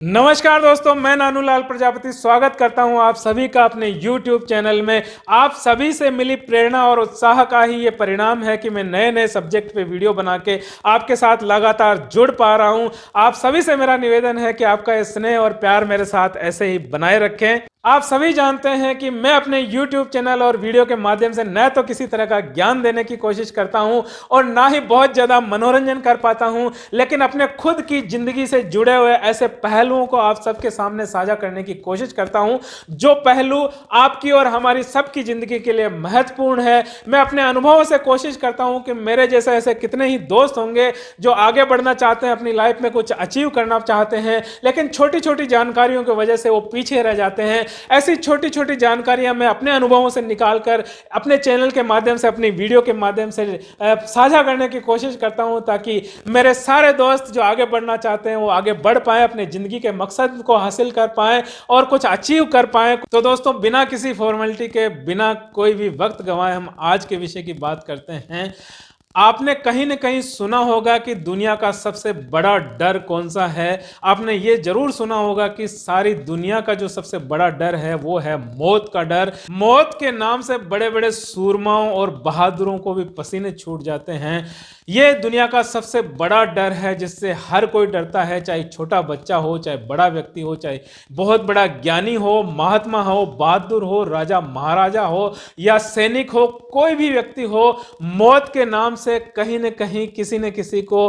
नमस्कार दोस्तों, मैं नानूलाल प्रजापति स्वागत करता हूं आप सभी का अपने YouTube चैनल में। आप सभी से मिली प्रेरणा और उत्साह का ही ये परिणाम है कि मैं नए नए सब्जेक्ट पे वीडियो बना के आपके साथ लगातार जुड़ पा रहा हूं। आप सभी से मेरा निवेदन है कि आपका ये स्नेह और प्यार मेरे साथ ऐसे ही बनाए रखें। आप सभी जानते हैं कि मैं अपने YouTube चैनल और वीडियो के माध्यम से न तो किसी तरह का ज्ञान देने की कोशिश करता हूं और ना ही बहुत ज़्यादा मनोरंजन कर पाता हूं, लेकिन अपने खुद की ज़िंदगी से जुड़े हुए ऐसे पहलुओं को आप सबके सामने साझा करने की कोशिश करता हूं जो पहलू आपकी और हमारी सबकी ज़िंदगी के लिए महत्वपूर्ण है। मैं अपने अनुभवों से कोशिश करता हूं कि मेरे जैसे ऐसे कितने ही दोस्त होंगे जो आगे बढ़ना चाहते हैं, अपनी लाइफ में कुछ अचीव करना चाहते हैं, लेकिन छोटी छोटी जानकारियों की वजह से वो पीछे रह जाते हैं। ऐसी छोटी छोटी जानकारियां मैं अपने अनुभवों से निकालकर अपने चैनल के माध्यम से, अपनी वीडियो के माध्यम से साझा करने की कोशिश करता हूं ताकि मेरे सारे दोस्त जो आगे बढ़ना चाहते हैं वो आगे बढ़ पाए, अपने ज़िंदगी के मकसद को हासिल कर पाएं और कुछ अचीव कर पाएं। तो दोस्तों, बिना किसी फॉर्मेलिटी के, बिना कोई भी वक्त गंवाए हम आज के विषय की बात करते हैं। आपने कहीं न कहीं सुना होगा कि दुनिया का सबसे बड़ा डर कौन सा है। आपने ये जरूर सुना होगा कि सारी दुनिया का जो सबसे बड़ा डर है वो है मौत का डर। मौत के नाम से बड़े बड़े सूरमाओं और बहादुरों को भी पसीने छूट जाते हैं। ये दुनिया का सबसे बड़ा डर है जिससे हर कोई डरता है, चाहे छोटा बच्चा हो, चाहे बड़ा व्यक्ति हो, चाहे बहुत बड़ा ज्ञानी हो, महात्मा हो, बहादुर हो, राजा महाराजा हो या सैनिक हो, कोई भी व्यक्ति हो, मौत के नाम से कहीं न कहीं किसी न किसी को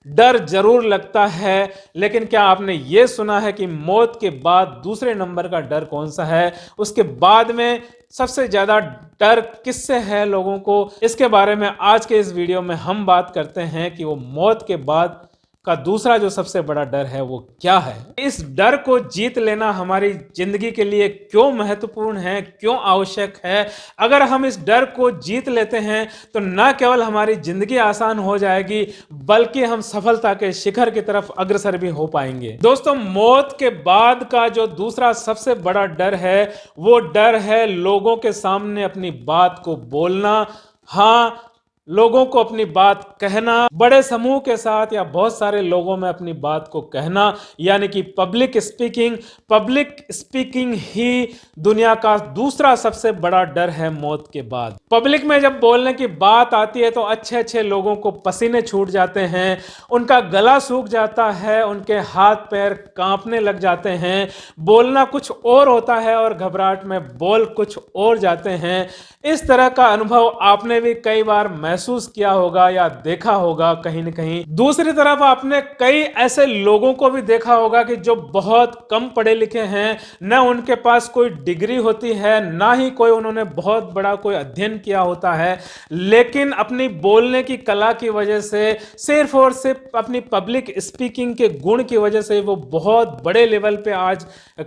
डर जरूर लगता है। लेकिन क्या आपने यह सुना है कि मौत के बाद दूसरे नंबर का डर कौन सा है? उसके बाद में सबसे ज्यादा डर किससे है लोगों को? इसके बारे में आज के इस वीडियो में हम बात करते हैं कि वो मौत के बाद का दूसरा जो सबसे बड़ा डर है वो क्या है। इस डर को जीत लेना हमारी जिंदगी के लिए क्यों महत्वपूर्ण है, क्यों आवश्यक है। अगर हम इस डर को जीत लेते हैं तो न केवल हमारी जिंदगी आसान हो जाएगी बल्कि हम सफलता के शिखर की तरफ अग्रसर भी हो पाएंगे। दोस्तों, मौत के बाद का जो दूसरा सबसे बड़ा डर है वो डर है लोगों के सामने अपनी बात को बोलना। हाँ, लोगों को अपनी बात कहना, बड़े समूह के साथ या बहुत सारे लोगों में अपनी बात को कहना, यानी कि पब्लिक स्पीकिंग। पब्लिक स्पीकिंग ही दुनिया का दूसरा सबसे बड़ा डर है मौत के बाद। पब्लिक में जब बोलने की बात आती है तो अच्छे अच्छे लोगों को पसीने छूट जाते हैं, उनका गला सूख जाता है, उनके हाथ पैर कांपने लग जाते हैं, बोलना कुछ और होता है और घबराहट में बोल कुछ और जाते हैं। इस तरह का अनुभव आपने भी कई बार महसूस किया होगा या देखा होगा कहीं न कहीं। दूसरी तरफ आपने कई ऐसे लोगों को भी देखा होगा कि जो बहुत कम पढ़े लिखे हैं, न उनके पास कोई डिग्री होती है, ना ही कोई उन्होंने बहुत बड़ा कोई अध्ययन किया होता है, लेकिन अपनी बोलने की कला की वजह से, सिर्फ और सिर्फ अपनी पब्लिक स्पीकिंग के गुण की वजह से वो बहुत बड़े लेवल पे आज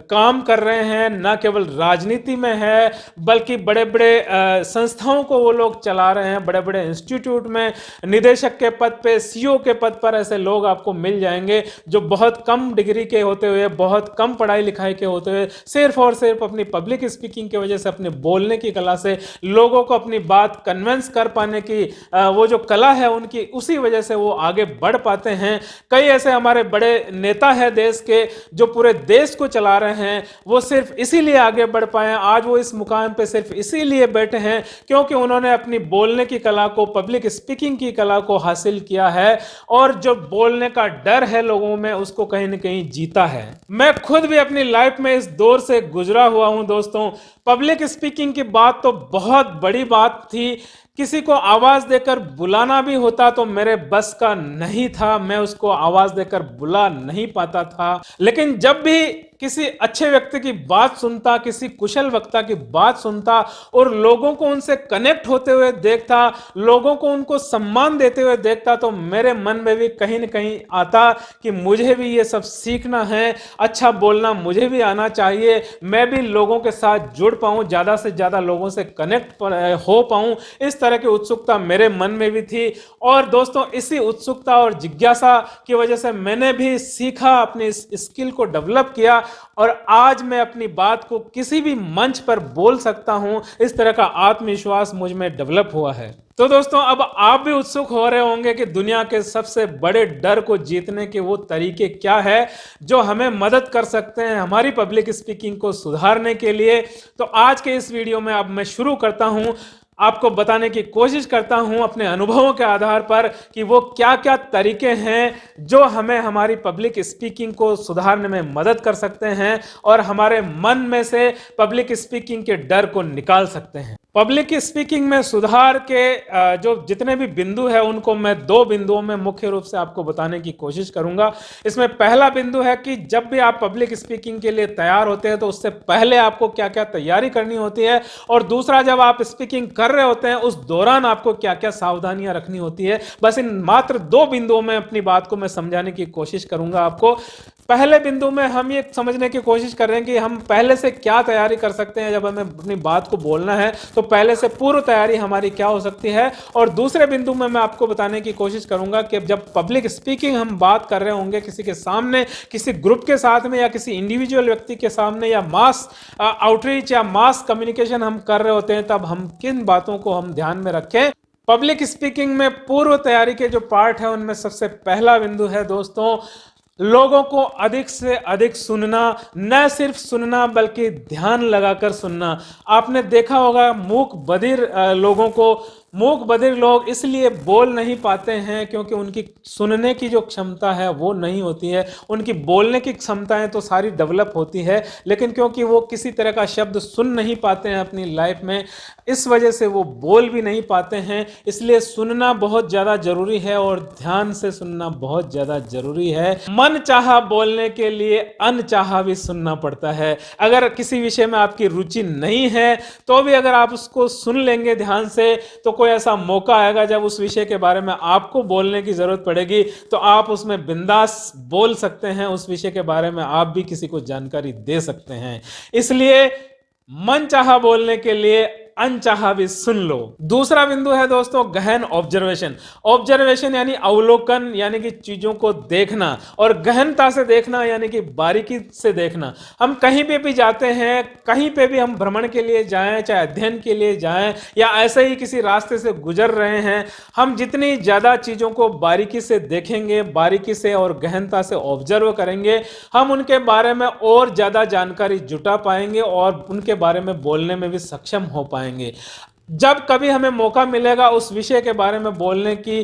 काम कर रहे हैं। न केवल राजनीति में है बल्कि बड़े बड़े संस्थाओं को वो लोग चला रहे हैं। बड़े बड़े इंस्टीट्यूट में निदेशक के पद पे, सीईओ के पद पर ऐसे लोग आपको मिल जाएंगे जो बहुत कम डिग्री के होते हुए, बहुत कम पढ़ाई लिखाई के होते हुए, सिर्फ और सिर्फ अपनी पब्लिक स्पीकिंग की वजह से, अपने बोलने की कला से लोगों को अपनी बात कन्विंस कर पाने की वो जो कला है उनकी, उसी वजह से वो आगे बढ़ पाते हैं। कई ऐसे हमारे बड़े नेता हैं देश के जो पूरे देश को चला रहे हैं, वो सिर्फ इसीलिए आगे बढ़ पाए। आज वो इस मुकाम पे सिर्फ इसीलिए बैठे हैं क्योंकि उन्होंने अपनी बोलने की कला को, पब्लिक स्पीकिंग की कला को हासिल किया है और जो बोलने का डर है लोगों में उसको कहीं ना कहीं जीता है। मैं खुद भी अपनी लाइफ में इस दौर से गुजरा हुआ हूं दोस्तों। पब्लिक स्पीकिंग की बात तो बहुत बड़ी बात थी, किसी को आवाज देकर बुलाना भी होता तो मेरे बस का नहीं था, मैं उसको आवाज देकर बुला नहीं पाता था। लेकिन जब भी किसी अच्छे व्यक्ति की बात सुनता, किसी कुशल वक्ता की बात सुनता और लोगों को उनसे कनेक्ट होते हुए देखता, लोगों को उनको सम्मान देते हुए देखता, तो मेरे मन में भी कहीं न कहीं आता कि मुझे भी ये सब सीखना है, अच्छा बोलना मुझे भी आना चाहिए, मैं भी लोगों के साथ जुड़ पाऊं, ज्यादा से ज्यादा लोगों से कनेक्ट हो पाऊं। इस तरह की उत्सुकता मेरे मन में भी थी और दोस्तों, इसी उत्सुकता और जिज्ञासा की वजह से मैंने भी सीखा, अपनी इस स्किल को डेवलप किया और आज मैं अपनी बात को किसी भी मंच पर बोल सकता हूं। इस तरह का आत्मविश्वास मुझ में डेवलप हुआ है। तो दोस्तों अब आप भी उत्सुक हो रहे होंगे कि दुनिया के सबसे बड़े डर को जीतने के वो तरीके क्या है जो हमें मदद कर सकते हैं हमारी पब्लिक स्पीकिंग को सुधारने के लिए। तो आज के इस वीडियो में अब मैं शुरू करता हूं, आपको बताने की कोशिश करता हूं अपने अनुभवों के आधार पर कि वो क्या क्या तरीके हैं जो हमें हमारी पब्लिक स्पीकिंग को सुधारने में मदद कर सकते हैं और हमारे मन में से पब्लिक स्पीकिंग के डर को निकाल सकते हैं। पब्लिक स्पीकिंग में सुधार के जो जितने भी बिंदु है उनको मैं 2 बिंदुओं में मुख्य रूप से आपको बताने की कोशिश करूंगा। इसमें पहला बिंदु है कि जब भी आप पब्लिक स्पीकिंग के लिए तैयार होते हैं तो उससे पहले आपको क्या क्या तैयारी करनी होती है, और दूसरा जब आप स्पीकिंग कर रहे होते हैं उस दौरान आपको क्या क्या सावधानियां रखनी होती है। बस इन मात्र 2 बिंदुओं में अपनी बात को मैं समझाने की कोशिश करूंगा आपको। पहले बिंदु में हम ये समझने की कोशिश कर रहे हैं कि हम पहले से क्या तैयारी कर सकते हैं जब हमें अपनी बात को बोलना है, तो पहले से पूर्व तैयारी हमारी क्या हो सकती है। और दूसरे बिंदु में मैं आपको बताने की कोशिश करूंगा कि जब पब्लिक स्पीकिंग हम बात कर रहे होंगे किसी के सामने, किसी ग्रुप के साथ में या किसी इंडिविजुअल व्यक्ति के सामने या मास आउटरीच या मास कम्युनिकेशन हम कर रहे होते हैं, तब हम किन बातों को हम ध्यान में रखें। पब्लिक स्पीकिंग में पूर्व तैयारी के जो पार्ट है उनमें सबसे पहला बिंदु है दोस्तों, लोगों को अधिक से अधिक सुनना। न सिर्फ सुनना बल्कि ध्यान लगाकर सुनना। आपने देखा होगा मूक बधिर लोगों को, मूक बधिर लोग इसलिए बोल नहीं पाते हैं क्योंकि उनकी सुनने की जो क्षमता है वो नहीं होती है। उनकी बोलने की क्षमताएं तो सारी डेवलप होती है, लेकिन क्योंकि वो किसी तरह का शब्द सुन नहीं पाते हैं अपनी लाइफ में, इस वजह से वो बोल भी नहीं पाते हैं। इसलिए सुनना बहुत ज़्यादा जरूरी है और ध्यान से सुनना बहुत ज़्यादा जरूरी है। मन चाहा बोलने के लिए अनचाहा भी सुनना पड़ता है। अगर किसी विषय में आपकी रुचि नहीं है तो भी अगर आप उसको सुन लेंगे ध्यान से, तो कोई ऐसा मौका आएगा जब उस विषय के बारे में आपको बोलने की जरूरत पड़ेगी तो आप उसमें बिंदास बोल सकते हैं, उस विषय के बारे में आप भी किसी को जानकारी दे सकते हैं। इसलिए मन चाहा बोलने के लिए अनचाहा भी सुन लो। दूसरा बिंदु है दोस्तों गहन ऑब्जर्वेशन। ऑब्जर्वेशन यानी अवलोकन, यानी कि चीजों को देखना, और गहनता से देखना यानी कि बारीकी से देखना। हम कहीं पे भी जाते हैं, कहीं पे भी हम भ्रमण के लिए जाएं, चाहे अध्ययन के लिए जाएं या ऐसे ही किसी रास्ते से गुजर रहे हैं, हम जितनी ज्यादा चीजों को बारीकी से देखेंगे, बारीकी से और गहनता से ऑब्जर्व करेंगे, हम उनके बारे में और ज्यादा जानकारी जुटा पाएंगे और उनके बारे में बोलने में भी सक्षम हो पाएंगे। जब कभी हमें मौका मिलेगा उस विषय के बारे में बोलने की,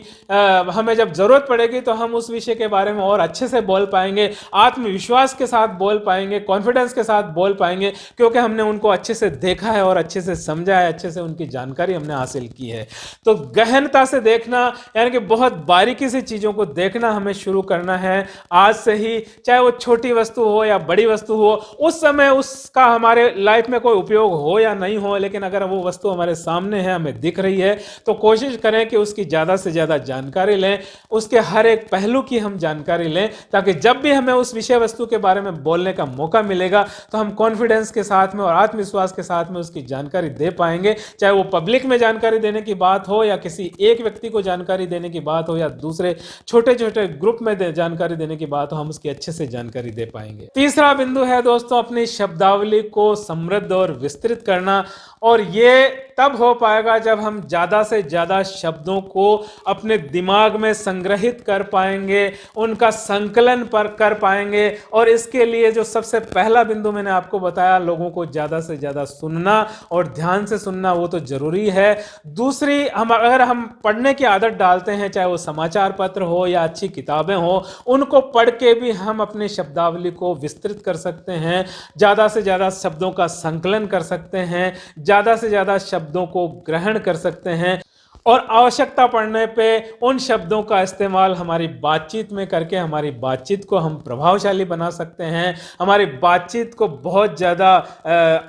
हमें जब जरूरत पड़ेगी तो हम उस विषय के बारे में और अच्छे से बोल पाएंगे, आत्मविश्वास के साथ बोल पाएंगे, कॉन्फिडेंस के साथ बोल पाएंगे, क्योंकि हमने उनको अच्छे से देखा है और अच्छे से समझा है, अच्छे से उनकी जानकारी हमने हासिल की है। तो गहनता से देखना यानी कि बहुत बारीकी से चीज़ों को देखना हमें शुरू करना है आज से ही। चाहे वो छोटी वस्तु हो या बड़ी वस्तु हो, उस समय उसका हमारे लाइफ में कोई उपयोग हो या नहीं हो, लेकिन अगर वो वस्तु हमारे सामने है, हमें दिख रही है, तो कोशिश करें कि उसकी ज्यादा से ज्यादा जानकारी लें, उसके हर एक पहलू की हम जानकारी लें, ताकि जब भी हमें उस विषय वस्तु के बारे में बोलने का मौका मिलेगा तो हम कॉन्फिडेंस के साथ में और आत्मविश्वास के साथ में उसकी जानकारी दे पाएंगे। चाहे वो पब्लिक में जानकारी देने की बात हो या किसी एक व्यक्ति को जानकारी देने की बात हो या दूसरे छोटे छोटे ग्रुप में जानकारी देने की बात हो, हम उसकी अच्छे से जानकारी दे पाएंगे। तीसरा बिंदु है दोस्तों अपनी शब्दावली को समृद्ध और विस्तृत करना, और ये तब हो पाएगा जब हम ज़्यादा से ज़्यादा शब्दों को अपने दिमाग में संग्रहित कर पाएंगे, उनका संकलन पर कर पाएंगे। और इसके लिए जो सबसे पहला बिंदु मैंने आपको बताया, लोगों को ज़्यादा से ज़्यादा सुनना और ध्यान से सुनना, वो तो ज़रूरी है। दूसरी, अगर हम पढ़ने की आदत डालते हैं, चाहे वो समाचार पत्र हो या अच्छी किताबें हो, उनको पढ़ के भी हम अपनी शब्दावली को विस्तृत कर सकते हैं, ज़्यादा से ज़्यादा शब्दों का संकलन कर सकते हैं, ज़्यादा से ज़्यादा शब्दों को ग्रहण कर सकते हैं, और आवश्यकता पड़ने पे उन शब्दों का इस्तेमाल हमारी बातचीत में करके हमारी बातचीत को हम प्रभावशाली बना सकते हैं। हमारी बातचीत को बहुत ज़्यादा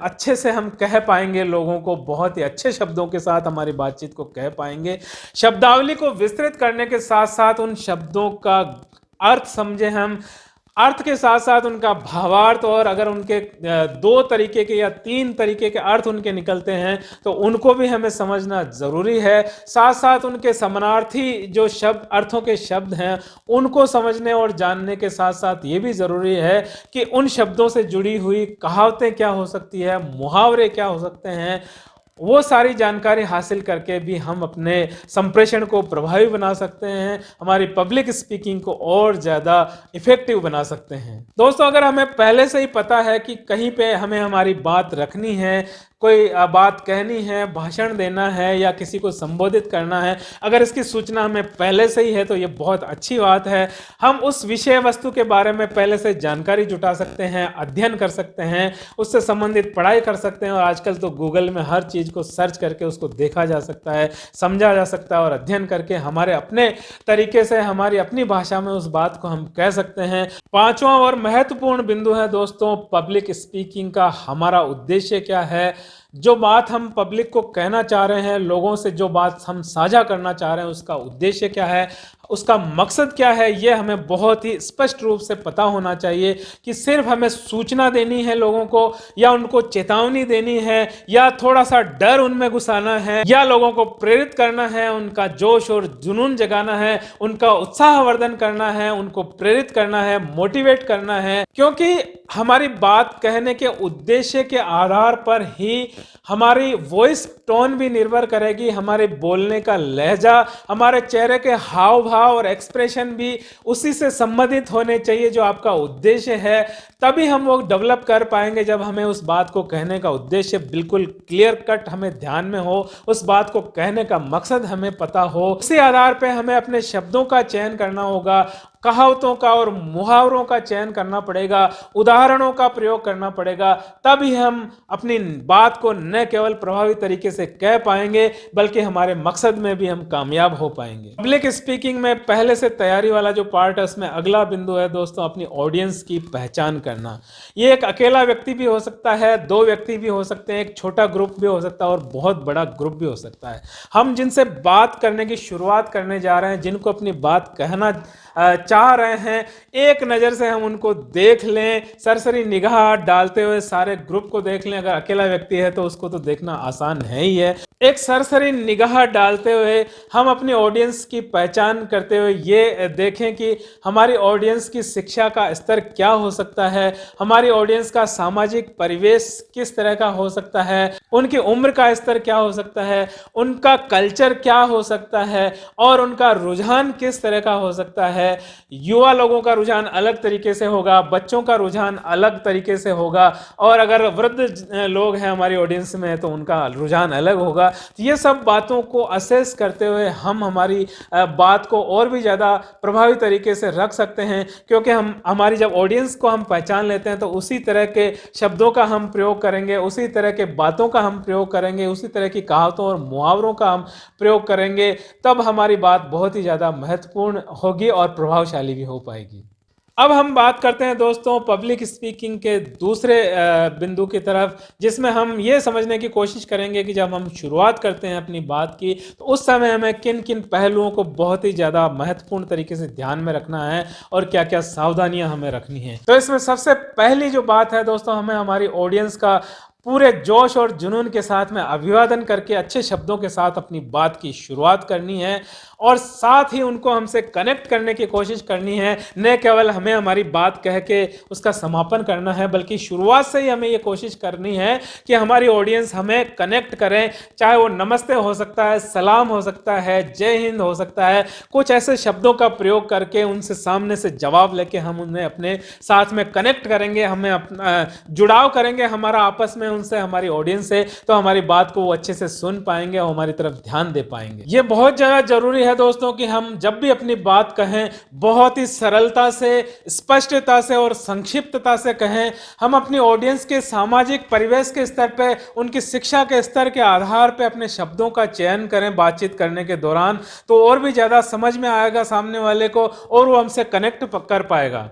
अच्छे से हम कह पाएंगे, लोगों को बहुत ही अच्छे शब्दों के साथ हमारी बातचीत को कह पाएंगे। शब्दावली को विस्तृत करने के साथ साथ उन शब्दों का अर्थ समझे हम, अर्थ के साथ साथ उनका भावार्थ, और अगर उनके 2 तरीके के या 3 तरीके के अर्थ उनके निकलते हैं तो उनको भी हमें समझना जरूरी है। साथ साथ उनके समानार्थी जो शब्द, अर्थों के शब्द हैं, उनको समझने और जानने के साथ साथ ये भी जरूरी है कि उन शब्दों से जुड़ी हुई कहावतें क्या हो सकती है, मुहावरे क्या हो सकते हैं, वो सारी जानकारी हासिल करके भी हम अपने संप्रेषण को प्रभावी बना सकते हैं, हमारी पब्लिक स्पीकिंग को और ज़्यादा इफेक्टिव बना सकते हैं। दोस्तों, अगर हमें पहले से ही पता है कि कहीं पे हमें हमारी बात रखनी है, कोई बात कहनी है, भाषण देना है या किसी को संबोधित करना है, अगर इसकी सूचना हमें पहले से ही है तो ये बहुत अच्छी बात है। हम उस विषय वस्तु के बारे में पहले से जानकारी जुटा सकते हैं, अध्ययन कर सकते हैं, उससे संबंधित पढ़ाई कर सकते हैं और आजकल तो गूगल में हर चीज़ को सर्च करके उसको देखा जा सकता है, समझा जा सकता है और अध्ययन करके हमारे अपने तरीके से, हमारी अपनी भाषा में उस बात को हम कह सकते हैं। पांचवा और महत्वपूर्ण बिंदु है दोस्तों, पब्लिक स्पीकिंग का हमारा उद्देश्य क्या है। जो बात हम पब्लिक को कहना चाह रहे हैं, लोगों से जो बात हम साझा करना चाह रहे हैं, उसका उद्देश्य क्या है, उसका मकसद क्या है, ये हमें बहुत ही स्पष्ट रूप से पता होना चाहिए कि सिर्फ हमें सूचना देनी है लोगों को, या उनको चेतावनी देनी है, या थोड़ा सा डर उनमें घुसाना है, या लोगों को प्रेरित करना है, उनका जोश और जुनून जगाना है, उनका उत्साहवर्धन करना है, उनको प्रेरित करना है, मोटिवेट करना है। क्योंकि हमारी बात कहने के उद्देश्य के आधार पर ही हमारी वॉइस टोन भी निर्भर करेगी, हमारे बोलने का लहजा, हमारे चेहरे के हाव भाव और एक्सप्रेशन भी उसी से संबंधित होने चाहिए जो आपका उद्देश्य है। तभी हम वो डेवलप कर पाएंगे जब हमें उस बात को कहने का उद्देश्य बिल्कुल क्लियर कट हमें ध्यान में हो, उस बात को कहने का मकसद हमें पता हो। उसी आधार पे हमें अपने शब्दों का चयन करना होगा, कहावतों का और मुहावरों का चयन करना पड़ेगा, उदाहरणों का प्रयोग करना पड़ेगा। तभी हम अपनी बात को न केवल प्रभावी तरीके से कह पाएंगे बल्कि हमारे मकसद में भी हम कामयाब हो पाएंगे। पब्लिक स्पीकिंग में पहले से तैयारी वाला जो पार्ट है, उसमें अगला बिंदु है दोस्तों, अपनी ऑडियंस की पहचान करना। ये एक अकेला व्यक्ति भी हो सकता है, दो व्यक्ति भी हो सकते हैं, एक छोटा ग्रुप भी हो सकता है और बहुत बड़ा ग्रुप भी हो सकता है। हम जिनसे बात करने की शुरुआत करने जा रहे हैं, जिनको अपनी बात कहना चाह रहे हैं, एक नज़र से हम उनको देख लें, सरसरी निगाह डालते हुए सारे ग्रुप को देख लें। अगर अकेला व्यक्ति है तो उसको तो देखना आसान है ही है। एक सरसरी निगाह डालते हुए हम अपनी ऑडियंस की पहचान करते हुए ये देखें कि हमारी ऑडियंस की शिक्षा का स्तर क्या हो सकता है, हमारी ऑडियंस का सामाजिक परिवेश किस तरह का हो सकता है, उनकी उम्र का स्तर क्या हो सकता है, उनका कल्चर क्या हो सकता है और उनका रुझान किस तरह का हो सकता है। युवा लोगों का रुझान अलग तरीके से होगा, बच्चों का रुझान अलग तरीके से होगा और अगर वृद्ध लोग हैं हमारी ऑडियंस में तो उनका रुझान अलग होगा। तो ये सब बातों को असेस करते हुए हम हमारी बात को और भी ज़्यादा प्रभावी तरीके से रख सकते हैं, क्योंकि हम हमारी जब ऑडियंस को हम पहचान लेते हैं तो उसी तरह के शब्दों का हम प्रयोग करेंगे, उसी तरह के बातों का हम प्रयोग करेंगे, उसी तरह की कहावतों और मुहावरों का हम प्रयोग करेंगे। तब हमारी बात बहुत ही ज़्यादा महत्वपूर्ण होगी और प्रभावशाली भी हो पाएगी। अब हम बात करते हैं दोस्तों पब्लिक स्पीकिंग के दूसरे बिंदु की तरफ, जिसमें हम ये समझने की कोशिश करेंगे कि जब हम शुरुआत करते हैं अपनी बात की तो उस समय हमें किन किन पहलुओं को बहुत ही ज़्यादा महत्वपूर्ण तरीके से ध्यान में रखना है और क्या क्या सावधानियां हमें रखनी है। तो इसमें सबसे पहली जो बात है दोस्तों, हमें हमारी ऑडियंस का पूरे जोश और जुनून के साथ में अभिवादन करके अच्छे शब्दों के साथ अपनी बात की शुरुआत करनी है और साथ ही उनको हमसे कनेक्ट करने की कोशिश करनी है। न केवल हमें हमारी बात कह के उसका समापन करना है बल्कि शुरुआत से ही हमें ये कोशिश करनी है कि हमारी ऑडियंस हमें कनेक्ट करें, चाहे वो नमस्ते हो सकता है, सलाम हो सकता है, जय हिंद हो सकता है। कुछ ऐसे शब्दों का प्रयोग करके उनसे सामने से जवाब लेके हम उन्हें अपने साथ में कनेक्ट करेंगे, हमें अपना जुड़ाव करेंगे हमारा आपस में उनसे, हमारी ऑडियंस से, तो हमारी बात को वो अच्छे से सुन पाएंगे और हमारी तरफ ध्यान दे पाएंगे। ये बहुत ज़्यादा जरूरी है दोस्तों कि हम जब भी अपनी बात कहें बहुत ही सरलता से, स्पष्टता से और संक्षिप्तता से कहें। हम अपनी ऑडियंस के सामाजिक परिवेश के स्तर पे, उनकी शिक्षा के स्तर के आधार पे अपने शब्दों का चयन करें बातचीत करने के दौरान, तो और भी ज़्यादा समझ में आएगा सामने वाले को और वो हमसे कनेक्ट कर पाएगा।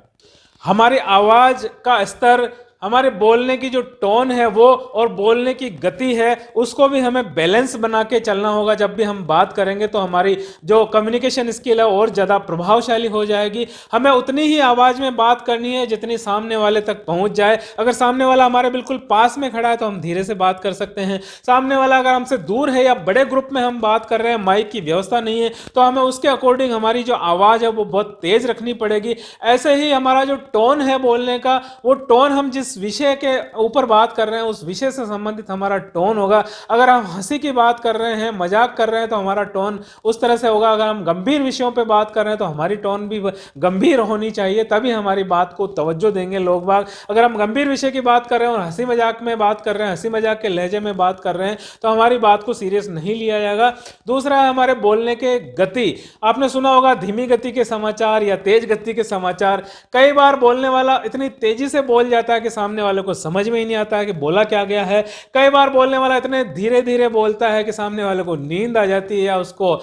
हमारी आवाज़ का स्तर, हमारे बोलने की जो टोन है वो और बोलने की गति है उसको भी हमें बैलेंस बना के चलना होगा। जब भी हम बात करेंगे तो हमारी जो कम्युनिकेशन स्किल है और ज़्यादा प्रभावशाली हो जाएगी। हमें उतनी ही आवाज़ में बात करनी है जितनी सामने वाले तक पहुंच जाए। अगर सामने वाला हमारे बिल्कुल पास में खड़ा है तो हम धीरे से बात कर सकते हैं। सामने वाला अगर हमसे दूर है या बड़े ग्रुप में हम बात कर रहे हैं, माइक की व्यवस्था नहीं है, तो हमें उसके अकॉर्डिंग हमारी जो आवाज़ है वो बहुत तेज़ रखनी पड़ेगी। ऐसे ही हमारा जो टोन है बोलने का, वो टोन हम जिस जिस विषय के ऊपर बात कर रहे हैं उस विषय से संबंधित हमारा टोन होगा। अगर हम हंसी की बात कर रहे हैं, मजाक कर रहे हैं, तो हमारा टोन उस तरह से होगा। अगर हम गंभीर विषयों पे बात कर रहे हैं तो हमारी टोन भी गंभीर होनी चाहिए, तभी हमारी बात को तवज्जो देंगे लोग बाग। अगर हम गंभीर विषय की बात कर रहे हैं और हंसी मजाक में बात कर रहे हैं, हंसी मजाक के लहजे में बात कर रहे हैं, तो हमारी बात को सीरियस नहीं लिया जाएगा। दूसरा है हमारे बोलने के गति। आपने सुना होगा धीमी गति के समाचार या तेज गति के समाचार। कई बार बोलने वाला इतनी तेजी से बोल जाता है कि सामने वाले को समझ में ही नहीं आता है कि बोला क्या गया है। कई बार बोलने वाला इतने धीरे धीरे बोलता है कि सामने वाले को नींद आ जाती है या उसको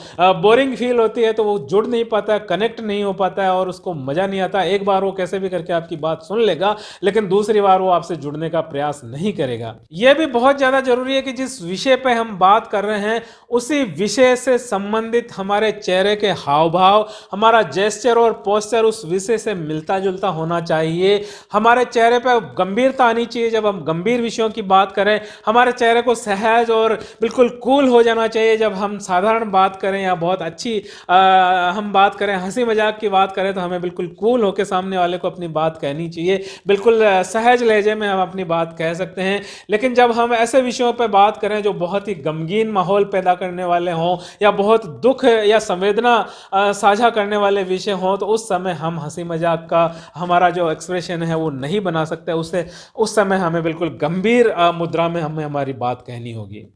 बोरिंग फील होती है, तो वो जुड़ नहीं पाता है, कनेक्ट नहीं हो पाता है और उसको मजा नहीं आता। एक बार वो कैसे भी करके आपकी बात सुन लेगा, लेकिन दूसरी बार वो आपसे जुड़ने का प्रयास नहीं करेगा। यह भी बहुत ज्यादा जरूरी है कि जिस विषय पे हम बात कर रहे हैं उसी विषय से संबंधित हमारे चेहरे के हाव भाव, हमारा जेस्चर और पोस्चर उस विषय से मिलता जुलता होना चाहिए। हमारे चेहरे पर गंभीरता आनी चाहिए। जब हम गंभीर विषयों की बात करें, हमारे चेहरे को सहज और बिल्कुल कूल हो जाना चाहिए। जब हम साधारण बात करें या बहुत अच्छी हम बात करें, हंसी मजाक की बात करें, तो हमें बिल्कुल कूल होकर सामने वाले को अपनी बात कहनी चाहिए। बिल्कुल सहज लहजे में हम अपनी बात कह सकते हैं। लेकिन जब हम ऐसे विषयों पर बात करें जो बहुत ही गमगीन माहौल पैदा करने वाले हों या बहुत दुख या संवेदना साझा करने वाले विषय हों, तो उस समय हम हंसी मजाक का हमारा जो एक्सप्रेशन है वो नहीं बना सकते। उससे उस समय हमें बिल्कुल गंभीर मुद्रा में हमें हमारी बात कहनी होगी।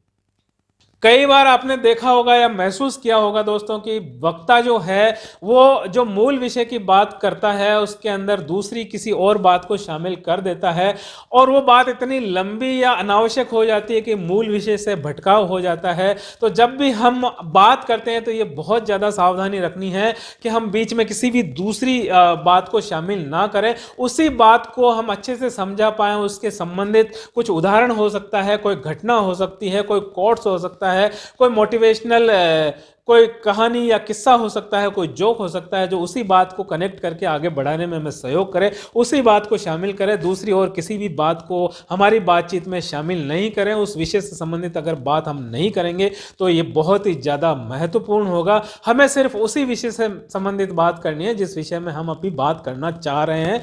कई बार आपने देखा होगा या महसूस किया होगा दोस्तों कि वक्ता जो है वो जो मूल विषय की बात करता है उसके अंदर दूसरी किसी और बात को शामिल कर देता है और वो बात इतनी लंबी या अनावश्यक हो जाती है कि मूल विषय से भटकाव हो जाता है। तो जब भी हम बात करते हैं तो ये बहुत ज़्यादा सावधानी रखनी है कि हम बीच में किसी भी दूसरी बात को शामिल ना करें। उसी बात को हम अच्छे से समझा पाएं, उसके संबंधित कुछ उदाहरण हो सकता है, कोई घटना हो सकती है, कोई कोट्स हो सकता है, कोई मोटिवेशनल कोई कहानी या किस्सा हो सकता है, कोई जोक हो सकता है, जो उसी बात को कनेक्ट करके आगे बढ़ाने में हमें सहयोग करे। उसी बात को शामिल करें, दूसरी और किसी भी बात को हमारी बातचीत में शामिल नहीं करें। उस विषय से संबंधित अगर बात हम नहीं करेंगे तो ये बहुत ही ज़्यादा महत्वपूर्ण होगा। हमें सिर्फ उसी विषय से संबंधित बात करनी है जिस विषय में हम अभी बात करना चाह रहे हैं,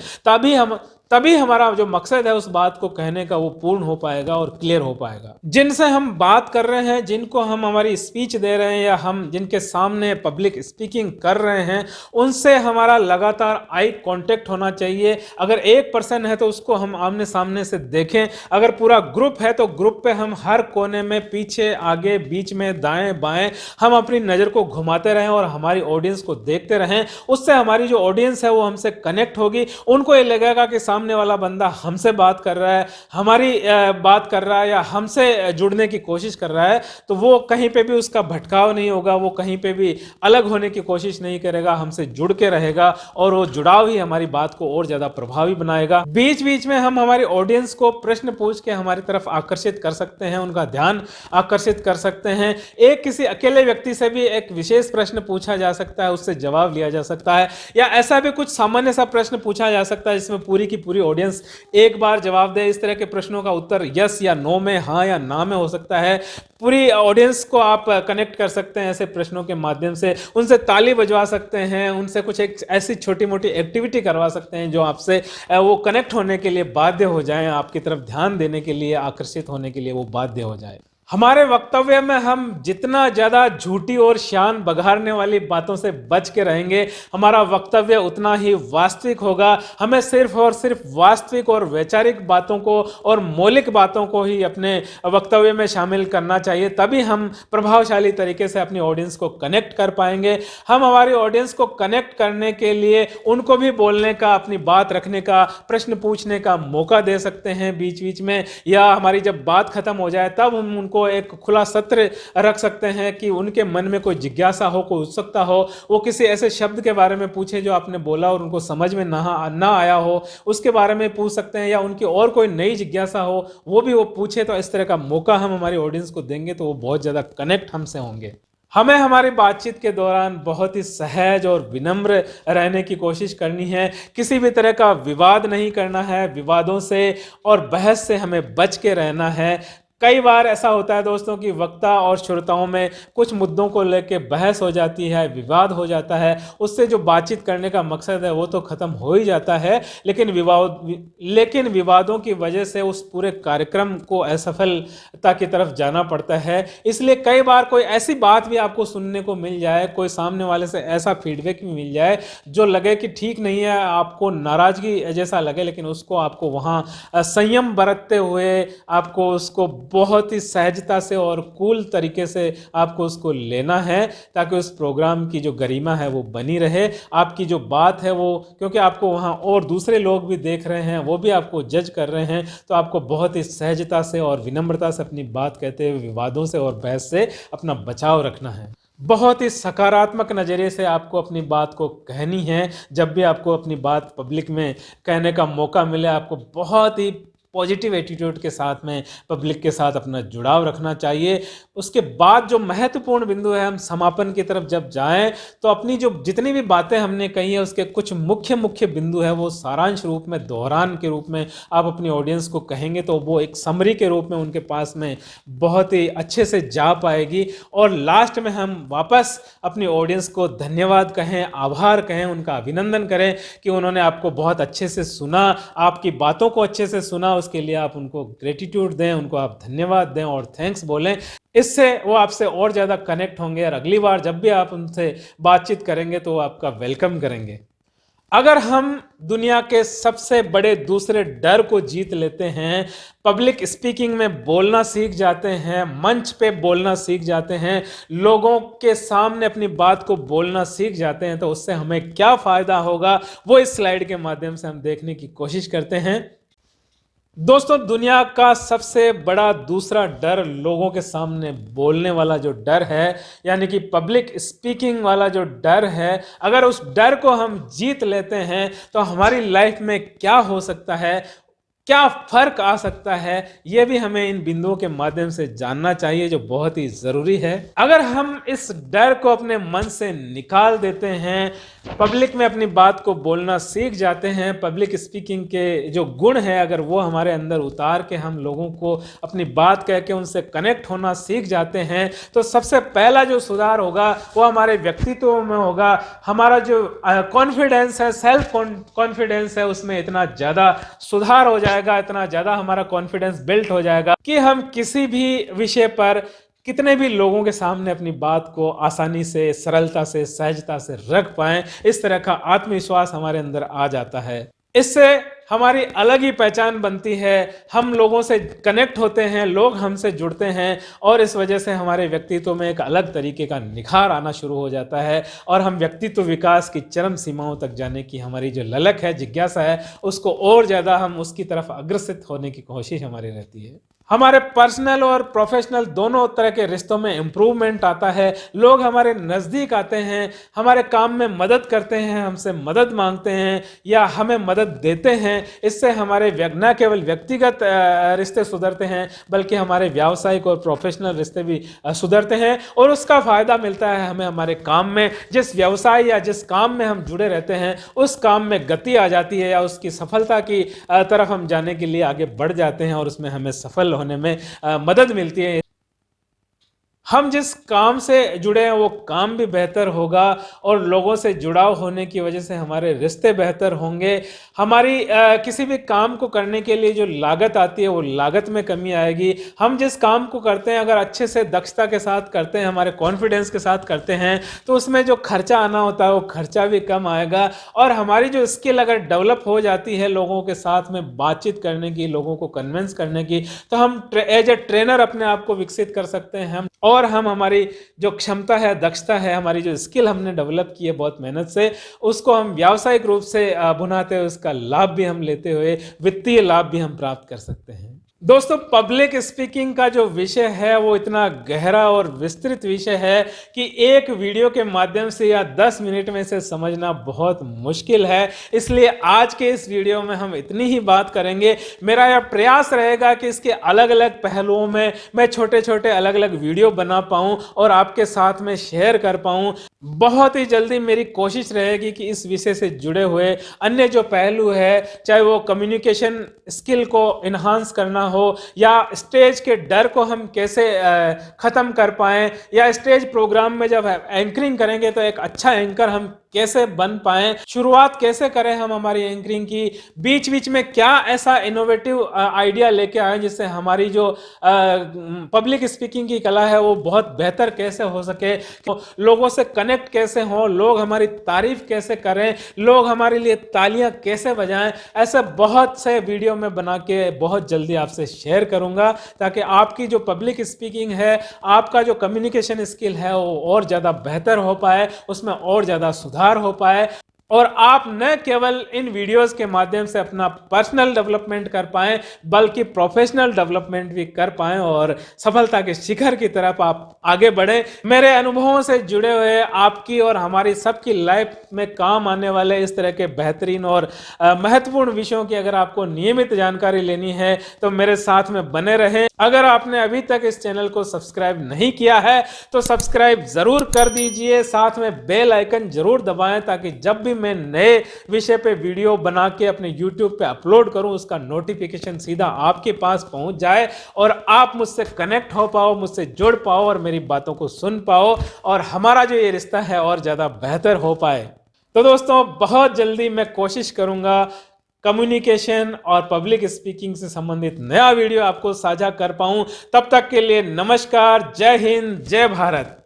तभी हमारा जो मकसद है उस बात को कहने का वो पूर्ण हो पाएगा और क्लियर हो पाएगा। जिनसे हम बात कर रहे हैं, जिनको हम हमारी स्पीच दे रहे हैं या हम जिनके सामने पब्लिक स्पीकिंग कर रहे हैं, उनसे हमारा लगातार आई कांटेक्ट होना चाहिए। अगर एक पर्सन है तो उसको हम आमने सामने से देखें। अगर पूरा ग्रुप है तो ग्रुप पे हम हर कोने में, पीछे, आगे, बीच में, दाएं बाएं हम अपनी नज़र को घुमाते रहें और हमारी ऑडियंस को देखते रहें। उससे हमारी जो ऑडियंस है वो हमसे कनेक्ट होगी। उनको ये लगेगा कि सामने वाला बंदा हमसे बात कर रहा है, हमारी बात कर रहा है या हमसे जुड़ने की कोशिश कर रहा है, तो वो कहीं पे भी उसका भटकाव नहीं होगा, वो कहीं पे भी अलग होने की कोशिश नहीं करेगा, हमसे जुड़ के रहेगा और वो जुड़ाव ही हमारी बात को और ज्यादा प्रभावी बनाएगा। बीच बीच में हम हमारी ऑडियंस को प्रश्न पूछ के हमारी तरफ आकर्षित कर सकते हैं, उनका ध्यान आकर्षित कर सकते हैं। एक किसी अकेले व्यक्ति से भी एक विशेष प्रश्न पूछा जा सकता है, उससे जवाब लिया जा सकता है, या ऐसा भी कुछ सामान्य सा प्रश्न पूछा जा सकता है जिसमें पूरी की पूरी ऑडियंस एक बार जवाब दे। इस तरह के प्रश्नों का उत्तर यस या नो में, हाँ या ना में हो सकता है। पूरी ऑडियंस को आप कनेक्ट कर सकते हैं ऐसे प्रश्नों के माध्यम से, उनसे ताली बजवा सकते हैं, उनसे कुछ एक ऐसी छोटी मोटी एक्टिविटी करवा सकते हैं जो आपसे वो कनेक्ट होने के लिए बाध्य हो जाएं, आपकी तरफ ध्यान देने के लिए, आकर्षित होने के लिए वो बाध्य हो जाए। हमारे वक्तव्य में हम जितना ज़्यादा झूठी और शान बघारने वाली बातों से बच के रहेंगे, हमारा वक्तव्य उतना ही वास्तविक होगा। हमें सिर्फ और सिर्फ वास्तविक और वैचारिक बातों को और मौलिक बातों को ही अपने वक्तव्य में शामिल करना चाहिए, तभी हम प्रभावशाली तरीके से अपनी ऑडियंस को कनेक्ट कर पाएंगे। हम हमारी ऑडियंस को कनेक्ट करने के लिए उनको भी बोलने का, अपनी बात रखने का, प्रश्न पूछने का मौका दे सकते हैं बीच बीच में, या हमारी जब बात खत्म हो जाए तब हम उनको एक खुला सत्र रख सकते हैं कि उनके मन में कोई जिज्ञासा हो, कोई उत्सुकता हो, वो किसी ऐसे शब्द के बारे में पूछे जो आपने बोला और उनको समझ में ना आया हो, उसके बारे में पूछ सकते हैं, या उनकी और कोई नई जिज्ञासा हो वो भी वो पूछे। तो इस तरह का मौका हम हमारी ऑडियंस को देंगे तो वो बहुत ज़्यादा कनेक्ट हमसे होंगे। हमें हमारी बातचीत के दौरान बहुत ही सहज और विनम्र रहने की कोशिश करनी है। किसी भी तरह का विवाद नहीं करना है, विवादों से और बहस से हमें बच के रहना है। कई बार ऐसा होता है दोस्तों कि वक्ता और श्रोताओं में कुछ मुद्दों को लेकर बहस हो जाती है, विवाद हो जाता है। उससे जो बातचीत करने का मकसद है वो तो खत्म हो ही जाता है, लेकिन विवादों की वजह से उस पूरे कार्यक्रम को असफलता की तरफ जाना पड़ता है। इसलिए कई बार कोई ऐसी बात भी आपको सुनने को मिल जाए, कोई सामने वाले से ऐसा फीडबैक भी मिल जाए जो लगे कि ठीक नहीं है, आपको नाराजगी जैसा लगे, लेकिन उसको आपको वहाँ संयम बरतते हुए आपको उसको बहुत ही सहजता से और कूल तरीके से आपको उसको लेना है, ताकि उस प्रोग्राम की जो गरिमा है वो बनी रहे। आपकी जो बात है वो, क्योंकि आपको वहाँ और दूसरे लोग भी देख रहे हैं, वो भी आपको जज कर रहे हैं, तो आपको बहुत ही सहजता से और विनम्रता से अपनी बात कहते हुए विवादों से और बहस से अपना बचाव रखना है। बहुत ही सकारात्मक नज़रिए से आपको अपनी बात को कहनी है। जब भी आपको अपनी बात पब्लिक में कहने का मौका मिले, आपको बहुत ही पॉजिटिव एटीट्यूड के साथ में पब्लिक के साथ अपना जुड़ाव रखना चाहिए। उसके बाद जो महत्वपूर्ण बिंदु है, हम समापन की तरफ जब जाएं तो अपनी जो जितनी भी बातें हमने कही है उसके कुछ मुख्य बिंदु है वो सारांश रूप में, दोहरान के रूप में आप अपनी ऑडियंस को कहेंगे तो वो एक समरी के रूप में उनके पास में बहुत ही अच्छे से जा पाएगी। और लास्ट में हम वापस अपनी ऑडियंस को धन्यवाद कहें, आभार कहें, उनका अभिनंदन करें कि उन्होंने आपको बहुत अच्छे से सुना, आपकी बातों को अच्छे से सुना। उसके लिए आप उनको ग्रेटिट्यूड दें, उनको आप धन्यवाद दें और थैंक्स बोलें। इससे वो आपसे और ज़्यादा कनेक्ट होंगे और अगली बार जब भी आप उनसे बातचीत करेंगे तो वो आपका वेलकम करेंगे। अगर हम दुनिया के सबसे बड़े दूसरे डर को जीत लेते हैं, पब्लिक स्पीकिंग में बोलना सीख जाते हैं, मंच पे बोलना सीख जाते हैं, लोगों के सामने अपनी बात को बोलना सीख जाते हैं, तो उससे हमें क्या फ़ायदा होगा वो इस स्लाइड के माध्यम से हम देखने की कोशिश करते हैं। दोस्तों, दुनिया का सबसे बड़ा दूसरा डर लोगों के सामने बोलने वाला जो डर है, यानी कि पब्लिक स्पीकिंग वाला जो डर है, अगर उस डर को हम जीत लेते हैं तो हमारी लाइफ में क्या हो सकता है, क्या फर्क आ सकता है, यह भी हमें इन बिंदुओं के माध्यम से जानना चाहिए, जो बहुत ही जरूरी है। अगर हम इस डर को अपने मन से निकाल देते हैं, पब्लिक में अपनी बात को बोलना सीख जाते हैं, पब्लिक स्पीकिंग के जो गुण है अगर वो हमारे अंदर उतार के हम लोगों को अपनी बात कह के उनसे कनेक्ट होना सीख जाते हैं, तो सबसे पहला जो सुधार होगा वो हमारे व्यक्तित्व में होगा। हमारा जो कॉन्फिडेंस है, सेल्फ कॉन्फिडेंस है, उसमें इतना ज़्यादा सुधार हो जाएगा, इतना ज़्यादा हमारा कॉन्फिडेंस बिल्ट हो जाएगा कि हम किसी भी विषय पर कितने भी लोगों के सामने अपनी बात को आसानी से, सरलता से, सहजता से रख पाएं। इस तरह का आत्मविश्वास हमारे अंदर आ जाता है। इससे हमारी अलग ही पहचान बनती है, हम लोगों से कनेक्ट होते हैं, लोग हमसे जुड़ते हैं और इस वजह से हमारे व्यक्तित्व में एक अलग तरीके का निखार आना शुरू हो जाता है और हम व्यक्तित्व विकास की चरम सीमाओं तक जाने की हमारी जो ललक है, जिज्ञासा है, उसको और ज़्यादा हम उसकी तरफ अग्रसित होने की कोशिश हमारी रहती है। हमारे पर्सनल और प्रोफेशनल दोनों तरह के रिश्तों में इम्प्रूवमेंट आता है। लोग हमारे नज़दीक आते हैं, हमारे काम में मदद करते हैं, हमसे मदद मांगते हैं या हमें मदद देते हैं। इससे हमारे न केवल व्यक्तिगत रिश्ते सुधरते हैं बल्कि हमारे व्यावसायिक और प्रोफेशनल रिश्ते भी सुधरते हैं और उसका फ़ायदा मिलता है हमें हमारे काम में। जिस व्यवसाय या जिस काम में हम जुड़े रहते हैं उस काम में गति आ जाती है या उसकी सफलता की तरफ हम जाने के लिए आगे बढ़ जाते हैं और उसमें हमें सफल होने में मदद मिलती है। हम जिस काम से जुड़े हैं वो काम भी बेहतर होगा और लोगों से जुड़ाव होने की वजह से हमारे रिश्ते बेहतर होंगे। हमारी किसी भी काम को करने के लिए जो लागत आती है वो लागत में कमी आएगी। हम जिस काम को करते हैं अगर अच्छे से दक्षता के साथ करते हैं, हमारे कॉन्फिडेंस के साथ करते हैं, तो उसमें जो खर्चा आना होता है वो खर्चा भी कम आएगा। और हमारी जो स्किल अगर डेवलप हो जाती है लोगों के साथ में बातचीत करने की, लोगों को कन्विंस करने की, तो हम एज ए ट्रेनर अपने आप को विकसित कर सकते हैं। और हम हमारी जो क्षमता है, दक्षता है, हमारी जो स्किल हमने डेवलप की है बहुत मेहनत से, उसको हम व्यावसायिक रूप से भुनाते हुए उसका लाभ भी हम लेते हुए वित्तीय लाभ भी हम प्राप्त कर सकते हैं। दोस्तों, पब्लिक स्पीकिंग का जो विषय है वो इतना गहरा और विस्तृत विषय है कि एक वीडियो के माध्यम से या 10 मिनट में से समझना बहुत मुश्किल है। इसलिए आज के इस वीडियो में हम इतनी ही बात करेंगे। मेरा यह प्रयास रहेगा कि इसके अलग अलग पहलुओं में मैं छोटे छोटे अलग अलग वीडियो बना पाऊँ और आपके साथ में शेयर कर पाऊँ। बहुत ही जल्दी मेरी कोशिश रहेगी कि इस विषय से जुड़े हुए अन्य जो पहलू है, चाहे वो कम्युनिकेशन स्किल को इन्हांस करना हो, या स्टेज के डर को हम कैसे ख़त्म कर पाएँ, या स्टेज प्रोग्राम में जब एंकरिंग करेंगे तो एक अच्छा एंकर हम कैसे बन पाएँ, शुरुआत कैसे करें हम हमारी एंकरिंग की, बीच बीच में क्या ऐसा इनोवेटिव आइडिया लेके आए जिससे हमारी जो पब्लिक स्पीकिंग की कला है वो बहुत बेहतर कैसे हो सके, तो लोगों से कनेक्ट कैसे हो, लोग हमारी तारीफ कैसे करें, लोग हमारे लिए तालियां कैसे बजाएं। ऐसे बहुत से वीडियो मैं बना के बहुत जल्दी आपसे शेयर करूंगा ताकि आपकी जो पब्लिक स्पीकिंग है, आपका जो कम्युनिकेशन स्किल है वो और ज़्यादा बेहतर हो पाए, उसमें और ज़्यादा सुधार हो पाए, और आप न केवल इन वीडियोस के माध्यम से अपना पर्सनल डेवलपमेंट कर पाएं बल्कि प्रोफेशनल डेवलपमेंट भी कर पाएं और सफलता के शिखर की तरफ आप आगे बढ़ें। मेरे अनुभवों से जुड़े हुए आपकी और हमारी सबकी लाइफ में काम आने वाले इस तरह के बेहतरीन और महत्वपूर्ण विषयों की अगर आपको नियमित जानकारी लेनी है तो मेरे साथ में बने रहें। अगर आपने अभी तक इस चैनल को सब्सक्राइब नहीं किया है तो सब्सक्राइब जरूर कर दीजिए, साथ में बेल आइकन जरूर दबाएं ताकि जब भी मैं नए विषय पे वीडियो बना के अपने YouTube पे अपलोड करूं उसका नोटिफिकेशन सीधा आपके पास पहुंच जाए और आप मुझसे कनेक्ट हो पाओ, मुझसे जुड़ पाओ और मेरी बातों को सुन पाओ और हमारा जो ये रिश्ता है और ज़्यादा बेहतर हो पाए। तो दोस्तों बहुत जल्दी मैं कोशिश करूंगा कम्युनिकेशन और पब्लिक स्पीकिंग से संबंधित नया वीडियो आपको साझा कर पाऊं। तब तक के लिए नमस्कार, जय हिंद, जय भारत।